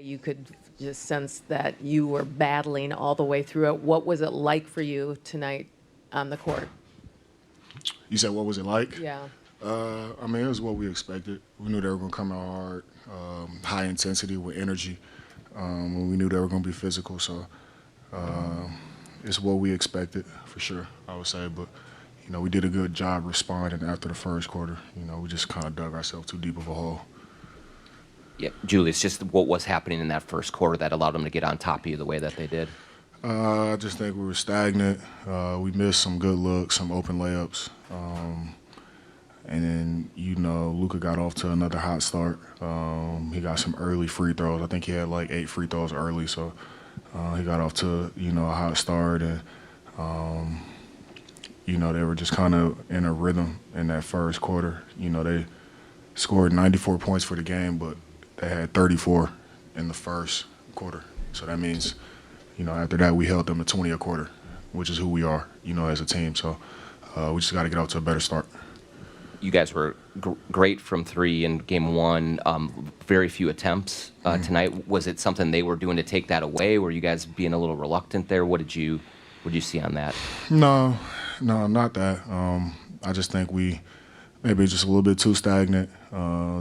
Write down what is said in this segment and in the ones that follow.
You could just sense that you were battling all the way through it. What was it like for you tonight on the court? You said what was it like? Yeah. I mean, it was what we expected. We knew they were going to come out hard, high intensity with energy. We knew they were going to be physical, so it's what we expected for sure, I would say. But, we did a good job responding after the first quarter. We just kind of dug ourselves too deep of a hole. Yeah, Julius, just what was happening in that first quarter that allowed them to get on top of you the way that they did? I just think we were stagnant. We missed some good looks, some open layups. And then, Luka got off to another hot start. He got some early free throws. I think he had like 8 free throws early, so he got off to, a hot start. And, they were just kind of in a rhythm in that first quarter. They scored 94 points for the game, but they had 34 in the first quarter. So that means, after that we held them to 20 a quarter, which is who we are, as a team. So we just got to get off to a better start. You guys were great from 3 in game 1. Very few attempts tonight. Was it something they were doing to take that away? Were you guys being a little reluctant there? What did you see on that? No, not that. I just think we maybe just a little bit too stagnant,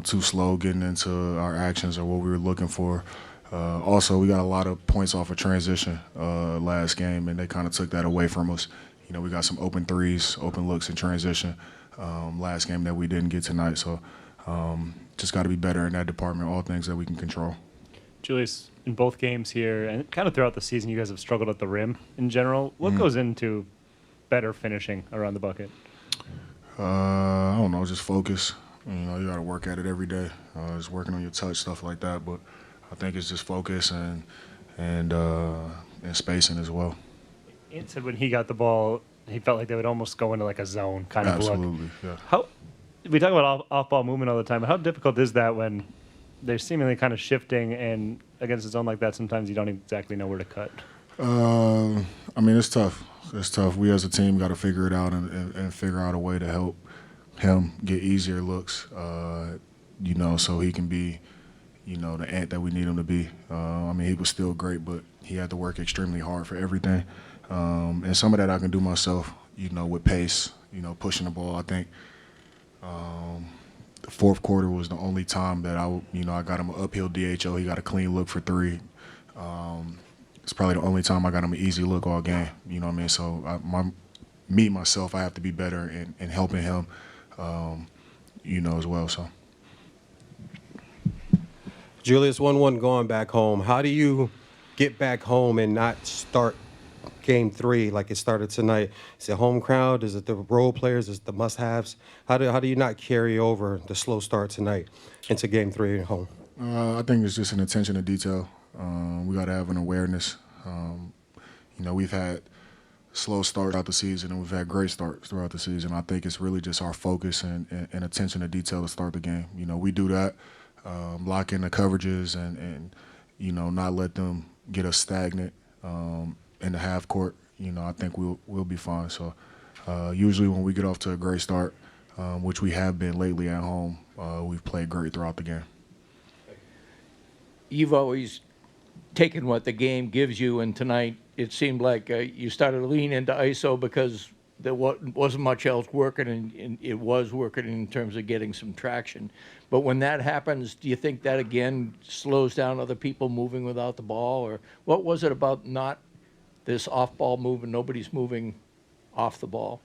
too slow getting into our actions or what we were looking for. Also, we got a lot of points off of transition last game, and they kind of took that away from us. We got some open threes, open looks in transition last game that we didn't get tonight. So just got to be better in that department, all things that we can control. Julius, in both games here and kind of throughout the season, you guys have struggled at the rim in general. What goes into better finishing around the bucket? I don't know, just focus. You got to work at it every day. Just working on your touch, stuff like that. But I think it's just focus and spacing as well. Ant said when he got the ball, he felt like they would almost go into like a zone kind of look. Absolutely, yeah. We talk about off-ball movement all the time, but how difficult is that when they're seemingly kind of shifting and against a zone like that, sometimes you don't exactly know where to cut? I mean, it's tough. It's tough. We as a team got to figure it out and figure out a way to help him get easier looks, so he can be, the Ant that we need him to be. I mean, he was still great, but he had to work extremely hard for everything. And some of that I can do myself, with pace, pushing the ball. I think the fourth quarter was the only time that I got him an uphill DHO. He got a clean look for 3. It's probably the only time I got him an easy look all game. You know what I mean? So myself, I have to be better in helping him, as well. So. Julius, 1-1 going back home. How do you get back home and not start game 3 like it started tonight? Is it home crowd? Is it the role players? Is it the must-haves? How do you not carry over the slow start tonight into game 3 at home? I think it's just an attention to detail. We got to have an awareness. We've had slow starts throughout the season, and we've had great starts throughout the season. I think it's really just our focus and attention to detail to start the game. We do that, lock in the coverages and not let them get us stagnant in the half court. I think we'll be fine. So usually when we get off to a great start, which we have been lately at home, we've played great throughout the game. You've always taken what the game gives you, and tonight it seemed like you started to lean into ISO because there wasn't much else working, and it was working in terms of getting some traction. But when that happens, do you think that again slows down other people moving without the ball, or what was it about not this off-ball movement? Nobody's moving off the ball.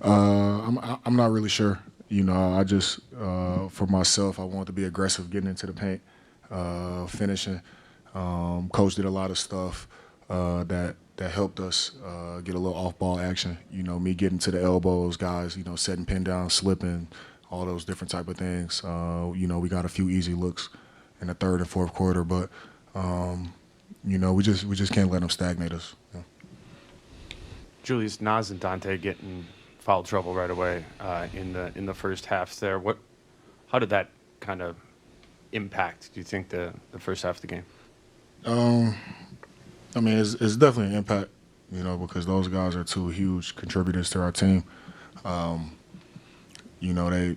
I'm not really sure. I just for myself, I want to be aggressive, getting into the paint, finishing. Coach did a lot of stuff that helped us get a little off-ball action. Me getting to the elbows, guys, setting pin down, slipping, all those different type of things. We got a few easy looks in the third and fourth quarter, but we just can't let them stagnate us. Yeah. Julius, Nas and Dante getting foul trouble right away in the first half there. How did that kind of impact, do you think, the first half of the game? I mean, it's definitely an impact, because those guys are 2 huge contributors to our team. They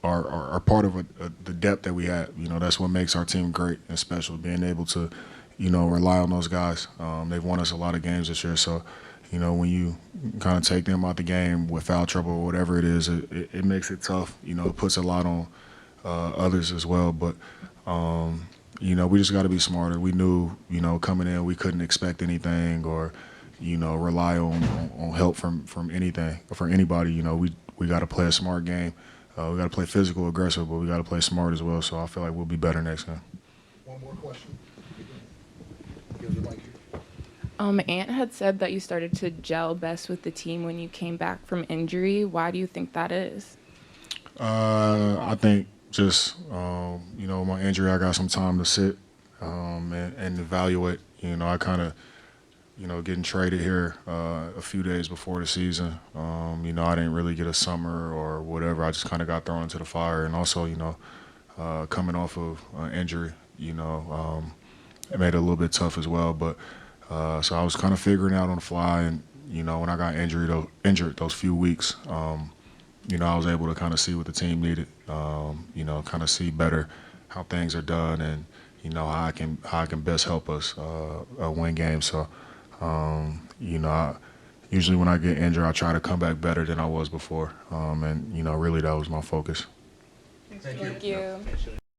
are part of the depth that we have. You know, that's what makes our team great and special, being able to, you know, rely on those guys. They've won us a lot of games this year, so, you know, when you kind of take them out the game with foul trouble or whatever it is, it makes it tough. You know, it puts a lot on others as well. But, you know, we just got to be smarter. We knew, you know, coming in we couldn't expect anything or, you know, rely on help from anything or from anybody. You know, we got to play a smart game. We got to play physical, aggressive, but we got to play smart as well. So I feel like we'll be better next game. One more question. Ant had said that you started to gel best with the team when you came back from injury. Why do you think that is? I think just, you know, my injury, I got some time to sit and evaluate. You know, I kind of, you know, getting traded here a few days before the season. You know, I didn't really get a summer or whatever. I just kind of got thrown into the fire. And also, you know, coming off of injury, you know, it made it a little bit tough as well. But so I was kind of figuring out on the fly. And, you know, when I got injured those few weeks, you know, I was able to kind of see what the team needed, you know, kind of see better how things are done and, you know, how I can best help us win games. So, you know, usually when I get injured, I try to come back better than I was before. And, you know, really that was my focus. Thank you.